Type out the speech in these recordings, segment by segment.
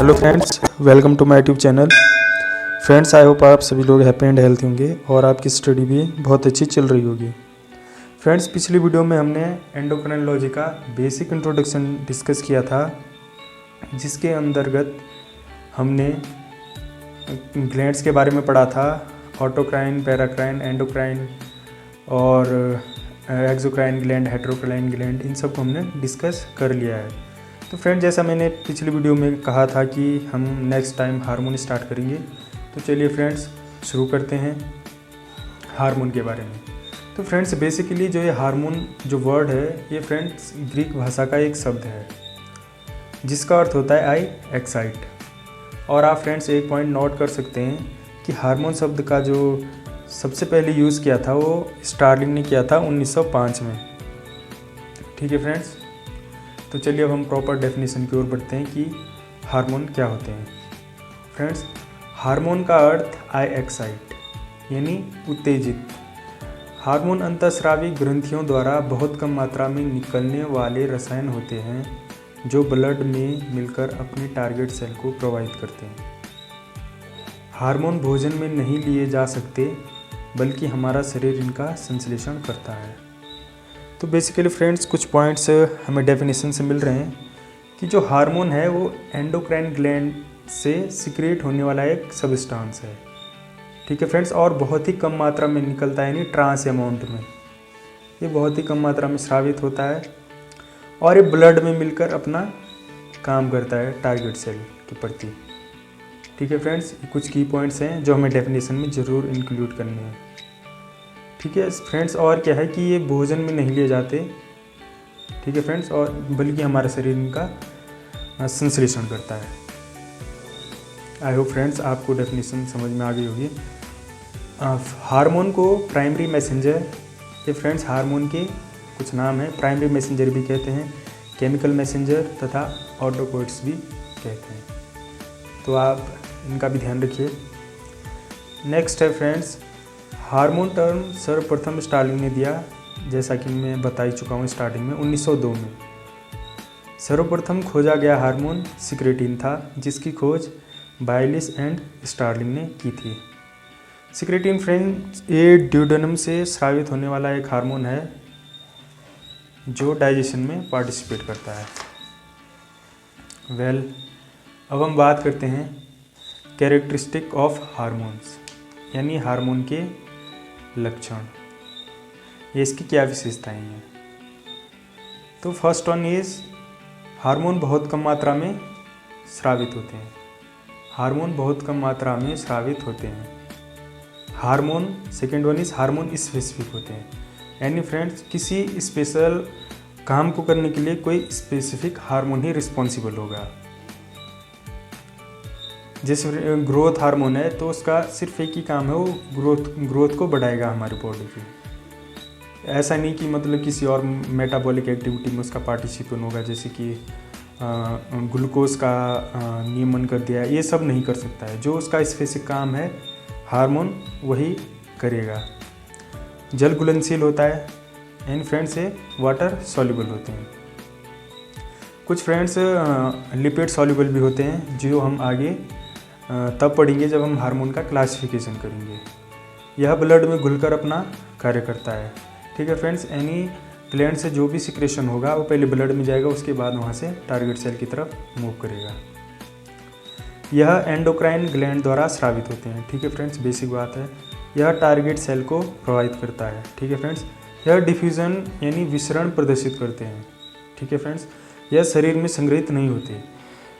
Hello friends, welcome to my YouTube channel. Friends, I hope आप सभी लोग happy and healthy होंगे और आपकी स्टडी भी बहुत अच्छी चल रही होगी। फ्रेंड्स, पिछली वीडियो में हमने एंडोक्राइनोलॉजी का बेसिक इंट्रोडक्शन डिस्कस किया था, जिसके अंतर्गत हमने ग्लैंड्स के बारे में पढ़ा था। ऑटोक्राइन, पैराक्राइन, एंडोक्राइन और एक्सोक्राइन ग्लैंड, हेटेरोक्राइन ग्लैंड, इन सब को हमने डिस्कस कर लिया है। तो फ्रेंड, जैसा मैंने पिछली वीडियो में कहा था कि हम नेक्स्ट टाइम हार्मोन स्टार्ट करेंगे, तो चलिए फ्रेंड्स शुरू करते हैं हार्मोन के बारे में। तो फ्रेंड्स, बेसिकली जो ये हार्मोन जो वर्ड है, ये फ्रेंड्स ग्रीक भाषा का एक शब्द है जिसका अर्थ होता है आई एक्साइट। और आप फ्रेंड्स एक पॉइंट नोट कर सकते हैं कि हार्मोन शब्द का जो सबसे पहले यूज़ किया था वो स्टार्लिंग ने किया था 1905 में। ठीक है फ्रेंड्स, तो चलिए अब हम प्रॉपर डेफिनेशन की ओर बढ़ते हैं कि हार्मोन क्या होते हैं। फ्रेंड्स, हार्मोन का अर्थ आई एक्साइट यानी उत्तेजित। हार्मोन अंतःस्रावी ग्रंथियों द्वारा बहुत कम मात्रा में निकलने वाले रसायन होते हैं जो ब्लड में मिलकर अपने टारगेट सेल को प्रभावित करते हैं। हार्मोन भोजन में नहीं लिए जा सकते, बल्कि हमारा शरीर इनका संश्लेषण करता है। तो बेसिकली फ्रेंड्स, कुछ पॉइंट्स हमें डेफिनेशन से मिल रहे हैं कि जो हार्मोन है वो एंडोक्राइन ग्लैंड से सिक्रेट होने वाला एक सब्सटेंस है। ठीक है फ्रेंड्स, और बहुत ही कम मात्रा में निकलता है, यानी ट्रांस अमाउंट में। ये बहुत ही कम मात्रा में स्रावित होता है और ये ब्लड में मिलकर अपना काम करता है टारगेट सेल के प्रति। ठीक है फ्रेंड्स, कुछ की पॉइंट्स हैं जो हमें डेफिनेशन में ज़रूर इंक्लूड करने हैं। ठीक है फ्रेंड्स, और क्या है कि ये भोजन में नहीं लिए जाते। ठीक है फ्रेंड्स, और बल्कि हमारा शरीर इनका संश्लेषण करता है। आई होप फ्रेंड्स आपको डेफिनेशन समझ में आ गई होगी। हार्मोन को प्राइमरी मैसेंजर, ये फ्रेंड्स हार्मोन के कुछ नाम हैं। प्राइमरी मैसेंजर भी कहते हैं, केमिकल मैसेंजर तथा ऑटोकोड्स भी कहते हैं। तो आप इनका भी ध्यान रखिए। नेक्स्ट है फ्रेंड्स, हार्मोन टर्म सर्वप्रथम स्टार्लिंग ने दिया, जैसा कि मैं बता ही चुका हूँ स्टार्टिंग में, 1902 में। सर्वप्रथम खोजा गया हार्मोन सिक्रेटिन था, जिसकी खोज बायलिस एंड स्टार्लिंग ने की थी। सिक्रेटिन फ्रेंड्स ये ड्यूडेनम से स्रावित होने वाला एक हार्मोन है जो डाइजेशन में पार्टिसिपेट करता है। अब हम बात करते हैं कैरेक्टरिस्टिक ऑफ हार्मोन्स, यानी हार्मोन के लक्षण, ये इसकी क्या विशेषताएं हैं। तो फर्स्ट वन इज हार्मोन बहुत कम मात्रा में स्रावित होते हैं। हार्मोन बहुत कम मात्रा में स्रावित होते हैं। Hormone second one is hormone specific होते हैं, यानी फ्रेंड्स किसी स्पेशल काम को करने के लिए कोई स्पेसिफिक हार्मोन ही रिस्पॉन्सिबल होगा। जैसे ग्रोथ हार्मोन है तो उसका सिर्फ एक ही काम है, वो ग्रोथ को बढ़ाएगा हमारी बॉडी की। ऐसा नहीं कि मतलब किसी और मेटाबॉलिक एक्टिविटी में उसका पार्टिसिपेट होगा, जैसे कि ग्लूकोज का नियमन कर दिया, ये सब नहीं कर सकता है। जो उसका स्पेसिफिक काम है हार्मोन वही करेगा। जल घुलनशील होता है, एंड फ्रेंड्स ये वाटर सॉल्युबल होते हैं। कुछ फ्रेंड्स लिपिड सॉल्युबल भी होते हैं, जो हम आगे तब पढ़ेंगे जब हम हार्मोन का क्लासिफिकेशन करेंगे। यह ब्लड में घुलकर अपना कार्य करता है। ठीक है फ्रेंड्स, यानी ग्लैंड से जो भी सिक्रेशन होगा वो पहले ब्लड में जाएगा, उसके बाद वहाँ से टारगेट सेल की तरफ मूव करेगा। यह एंडोक्राइन ग्लैंड द्वारा स्रावित होते हैं। ठीक है फ्रेंड्स, बेसिक बात है। यह टारगेट सेल को प्रभावित करता है। ठीक है फ्रेंड्स, यह डिफ्यूजन यानी विसरण प्रदर्शित करते हैं। ठीक है फ्रेंड्स, यह शरीर में संग्रहित नहीं होते।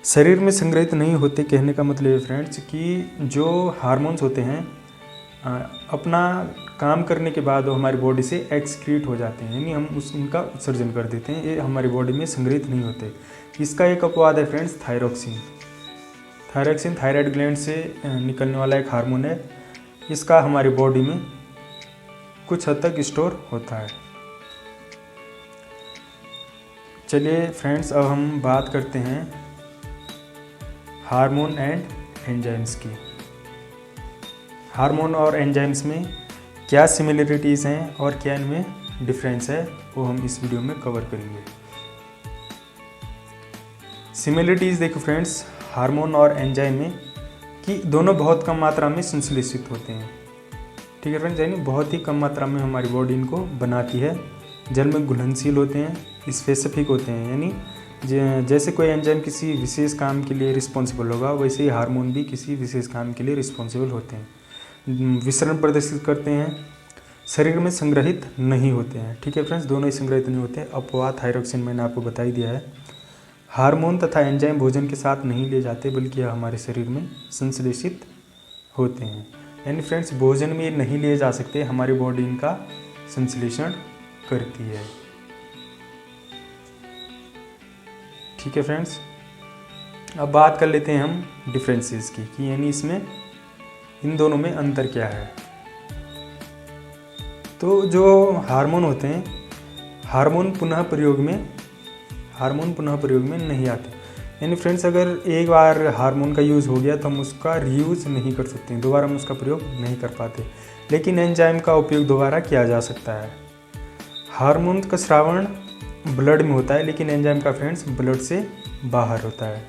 शरीर में संग्रहित नहीं होते कहने का मतलब है फ्रेंड्स कि जो हार्मोन्स होते हैं अपना काम करने के बाद वो हमारी बॉडी से एक्सक्रीट हो जाते हैं, यानी हम उनका उत्सर्जन कर देते हैं। ये हमारी बॉडी में संग्रहित नहीं होते। इसका एक अपवाद है friends thyroxine. Thyroxine thyroid gland से निकलने वाला एक हार्मोन है। इसका हमारी बॉडी में कुछ हद तक स्टोर होता है। चलिए फ्रेंड्स, अब हम बात करते हैं हार्मोन एंड एंजाइम्स की। हार्मोन और एंजाइम्स में क्या सिमिलरिटीज़ हैं और क्या इनमें डिफरेंस है, वो हम इस वीडियो में कवर करेंगे। सिमिलरिटीज़ देखो फ्रेंड्स, हार्मोन और एंजाइम में कि दोनों बहुत कम मात्रा में संश्लेषित होते हैं। ठीक है फ्रेंड्स, यानी बहुत ही कम मात्रा में हमारी बॉडी इनको बनाती है। जल में घुलनशील होते हैं, स्पेसिफिक होते हैं, यानी जैसे कोई एंजाइम किसी विशेष काम के लिए रिस्पॉन्सिबल होगा, वैसे ही हार्मोन भी किसी विशेष काम के लिए रिस्पॉन्सिबल होते हैं। विसरण प्रदर्शित करते हैं, शरीर में संग्रहित नहीं होते हैं। ठीक है फ्रेंड्स, दोनों ही संग्रहित नहीं होते हैं। अपवाद थायरोक्सिन मैंने आपको बता ही दिया है। हार्मोन तथा एंजाइम भोजन के साथ नहीं ले जाते, बल्कि यह हमारे शरीर में संश्लेषित होते हैं। यानी फ्रेंड्स, भोजन में नहीं लिए जा सकते, हमारी बॉडी इनका संश्लेषण करती है। ठीक है फ्रेंड्स, अब बात कर लेते हैं हम डिफरेंसेस की कि यानी इसमें इन दोनों में अंतर क्या है। तो जो हार्मोन होते हैं, हार्मोन पुनः प्रयोग में नहीं आते। यानी फ्रेंड्स, अगर एक बार हार्मोन का यूज़ हो गया तो हम उसका रीयूज़ नहीं कर सकते, दोबारा हम उसका प्रयोग नहीं कर पाते। लेकिन एंजाइम का उपयोग दोबारा किया जा सकता है। हार्मोन का स्रावण ब्लड में होता है, लेकिन एंजाइम का फ्रेंड्स ब्लड से बाहर होता है।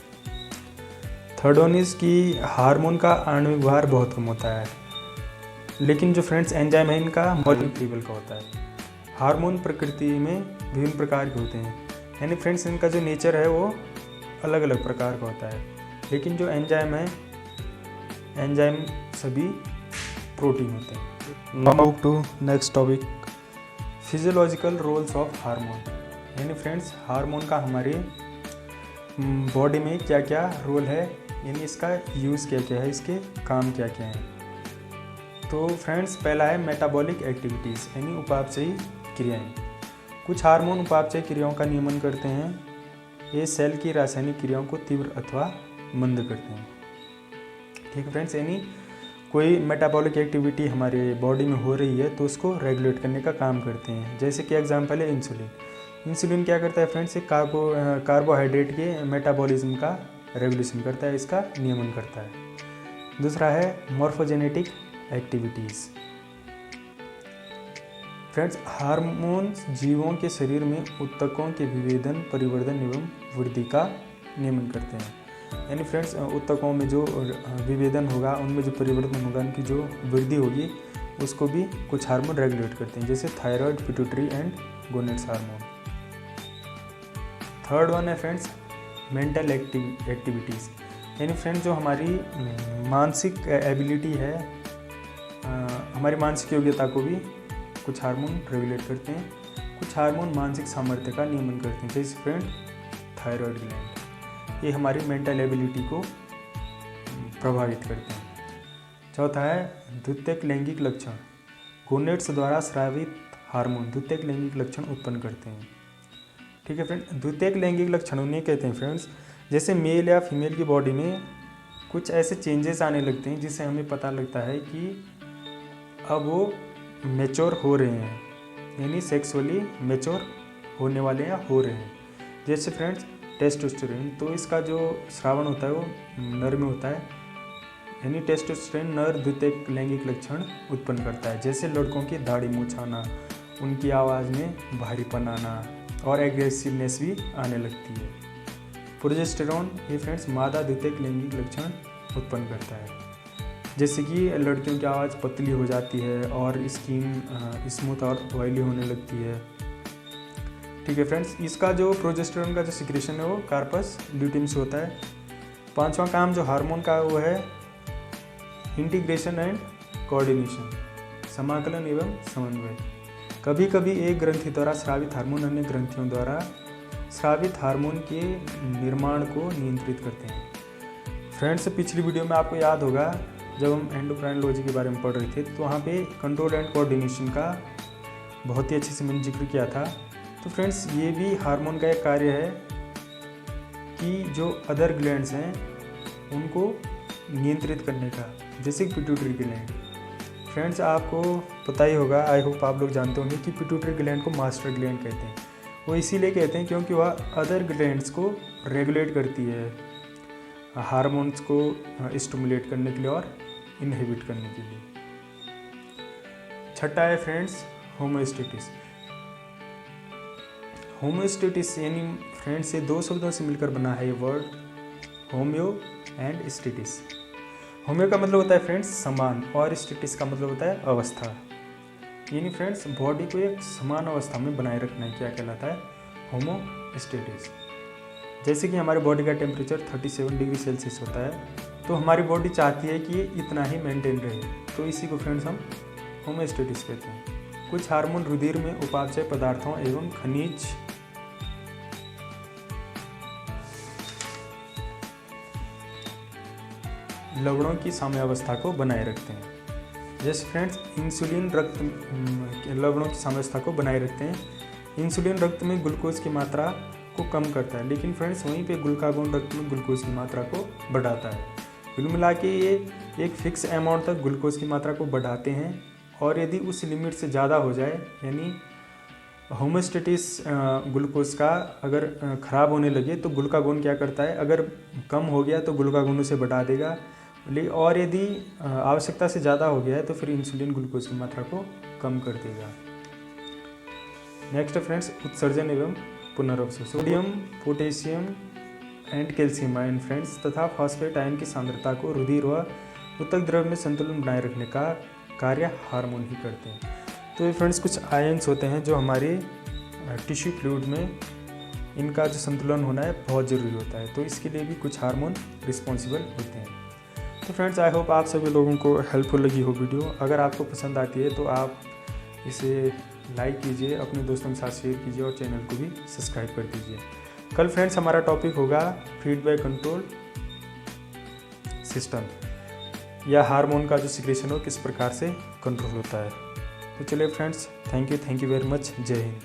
थर्ड वन इज कि हार्मोन का आणविक भार बहुत कम होता है, लेकिन जो फ्रेंड्स एंजाइम है इनका मॉलिक्यूल का होता है। हार्मोन प्रकृति में विभिन्न प्रकार के होते हैं, यानी फ्रेंड्स इनका जो नेचर है वो अलग अलग प्रकार का होता है। लेकिन जो एंजाइम है, एंजाइम सभी प्रोटीन होते हैं। Now move to next topic, physiological roles of hormone. यानी फ्रेंड्स, हार्मोन का हमारे बॉडी में क्या क्या रोल है, यानी इसका यूज़ क्या क्या है, इसके काम क्या क्या हैं। तो फ्रेंड्स, पहला है मेटाबॉलिक एक्टिविटीज़, यानी उपापचयी क्रियाएं। कुछ हार्मोन उपापचयी क्रियाओं का नियमन करते हैं। ये सेल की रासायनिक क्रियाओं को तीव्र अथवा मंद करते हैं। ठीक है फ्रेंड्स, यानी कोई मेटाबॉलिक एक्टिविटी हमारे बॉडी में हो रही है तो उसको रेगुलेट करने का काम करते हैं। जैसे कि एग्जांपल है इंसुलिन। इंसुलिन क्या करता है फ्रेंड्स, एक कार्बोहाइड्रेट के मेटाबॉलिज्म का रेगुलेशन करता है, इसका नियमन करता है। दूसरा है मॉर्फोजेनेटिक एक्टिविटीज़। फ्रेंड्स, हार्मोन्स जीवों के शरीर में ऊतकों के विभेदन, परिवर्धन एवं वृद्धि का नियमन करते हैं। यानी फ्रेंड्स, ऊतकों में जो विभेदन होगा, उनमें जो परिवर्तन होगा, उनकी जो वृद्धि होगी, उसको भी कुछ हार्मोन रेगुलेट करते हैं, जैसे thyroid, pituitary and gonads hormone. Third one है फ्रेंड्स मेंटल एक्टिविटीज़। यानी फ्रेंड्स, जो हमारी मानसिक एबिलिटी है, हमारी मानसिक योग्यता को भी कुछ हार्मोन रेगुलेट करते हैं। कुछ हार्मोन मानसिक सामर्थ्य का नियमन करते हैं, जैसे फ्रेंड थायराइड ग्लैंड, ये हमारी मेंटल एबिलिटी को प्रभावित करते हैं। चौथा है द्वितीयक लैंगिक लक्षण। गोनेड्स द्वारा स्रावित हार्मोन द्वितीयक लैंगिक लक्षण उत्पन्न करते हैं। ठीक है फ्रेंड, द्वितीयक लैंगिक लक्षण उन्हें कहते हैं फ्रेंड्स, जैसे मेल या फीमेल की बॉडी में कुछ ऐसे चेंजेस आने लगते हैं जिससे हमें पता लगता है कि अब वो मैच्योर हो रहे हैं, यानी सेक्सुअली मैच्योर होने वाले या हो रहे हैं। जैसे फ्रेंड्स टेस्टोस्टेरोन, तो इसका जो श्रावण होता है वो नर में होता है, यानी टेस्टोस्टेरोन नर द्वितीयक लैंगिक लक्षण उत्पन्न करता है, जैसे लड़कों की दाढ़ी मूंछ आना, उनकी आवाज़ में भारीपन आना और एग्रेसिवनेस भी आने लगती है। प्रोजेस्टेरोन ये फ्रेंड्स मादा द्वितीयक लैंगिक लक्षण उत्पन्न करता है, जैसे कि लड़कियों की आवाज़ पतली हो जाती है और स्किन स्मूथ और ऑयली होने लगती है। ठीक है फ्रेंड्स, इसका जो प्रोजेस्टेरोन का जो सिक्रेशन है वो कार्पस ल्यूटियम से होता है। पांचवा काम जो हार्मोन का वो है इंटीग्रेशन एंड कोऑर्डिनेशन, समाकलन एवं समन्वय। कभी कभी एक ग्रंथि द्वारा स्रावित हार्मोन अन्य ग्रंथियों द्वारा स्रावित हार्मोन के निर्माण को नियंत्रित करते हैं। फ्रेंड्स, पिछली वीडियो में आपको याद होगा जब हम एंडोक्राइनोलॉजी के बारे में पढ़ रहे थे, तो वहाँ पे कंट्रोल एंड कोऑर्डिनेशन का बहुत ही अच्छे से मैंने जिक्र किया था। तो फ्रेंड्स, ये भी हार्मोन का एक कार्य है कि जो अदर ग्लैंड्स हैं उनको नियंत्रित करने का, जैसे पिट्यूटरी ग्लैंड। फ्रेंड्स, आपको पता ही होगा, आई होप आप लोग जानते होंगे कि पिट्यूटरी ग्लैंड को मास्टर ग्लैंड कहते हैं। वो इसीलिए कहते हैं क्योंकि वह अदर ग्लैंड्स को रेगुलेट करती है, हार्मोन्स को स्टिमुलेट करने के लिए और इनहिबिट करने के लिए। छठा है फ्रेंड्स होमोस्टेटिस। होमोस्टेटिस यानी फ्रेंड्स ये दो शब्दों से मिलकर बना है ये word homeo and stasis. Homeo का मतलब होता है फ्रेंड्स समान, और स्टेटिस का मतलब होता है अवस्था। यानी फ्रेंड्स बॉडी को एक समान अवस्था में बनाए रखना है क्या कहलाता है, होमोस्टेटिस। जैसे कि हमारे बॉडी का टेम्परेचर 37 डिग्री सेल्सियस होता है, तो हमारी बॉडी चाहती है कि ये इतना ही मेंटेन रहे, तो इसी को फ्रेंड्स हम होमोस्टेटिस कहते हैं। कुछ हार्मोन रुधिर में उपापचय पदार्थों एवं खनिज लवणों की साम्यावस्था को बनाए रखते हैं। जैसे फ्रेंड्स इंसुलिन लवणों की साम्यावस्था को बनाए रखते हैं। इंसुलिन रक्त में ग्लूकोज की मात्रा को कम करता है, लेकिन फ्रेंड्स वहीं पे ग्लूकागोन रक्त में ग्लूकोज की मात्रा को बढ़ाता है। कुल मिला के ये एक फिक्स अमाउंट तक ग्लूकोज की मात्रा को बढ़ाते हैं, और यदि उस लिमिट से ज़्यादा हो जाए, यानी होमोस्टेटिस ग्लूकोज का अगर ख़राब होने लगे तो ग्लूकागोन क्या करता है, अगर कम हो गया तो ग्लूकागोन उसे बढ़ा देगा, और यदि आवश्यकता से ज़्यादा हो गया है तो फिर इंसुलिन ग्लूकोज की मात्रा को कम कर देगा। नेक्स्ट फ्रेंड्स उत्सर्जन एवं पुनर्वसन। Sodium, potassium and calcium ion friends तथा फॉस्फेट आयन की सांद्रता को रुधिर व ऊतक द्रव में संतुलन बनाए रखने का कार्य हार्मोन ही करते हैं। तो ये फ्रेंड्स कुछ आयन्स होते हैं जो हमारे टिश्यू फ्लूइड में इनका जो संतुलन होना है बहुत ज़रूरी होता है, तो इसके लिए भी कुछ हार्मोन रिस्पॉन्सिबल होते हैं। तो फ्रेंड्स आई होप आप सभी लोगों को हेल्पफुल लगी हो वीडियो। अगर आपको पसंद आती है तो आप इसे लाइक कीजिए, अपने दोस्तों के साथ शेयर कीजिए और चैनल को भी सब्सक्राइब कर दीजिए। कल फ्रेंड्स हमारा टॉपिक होगा फीडबैक कंट्रोल सिस्टम, या हार्मोन का जो सिक्रेशन हो किस प्रकार से कंट्रोल होता है। तो चलिए friends, thank you very much. जय हिंद।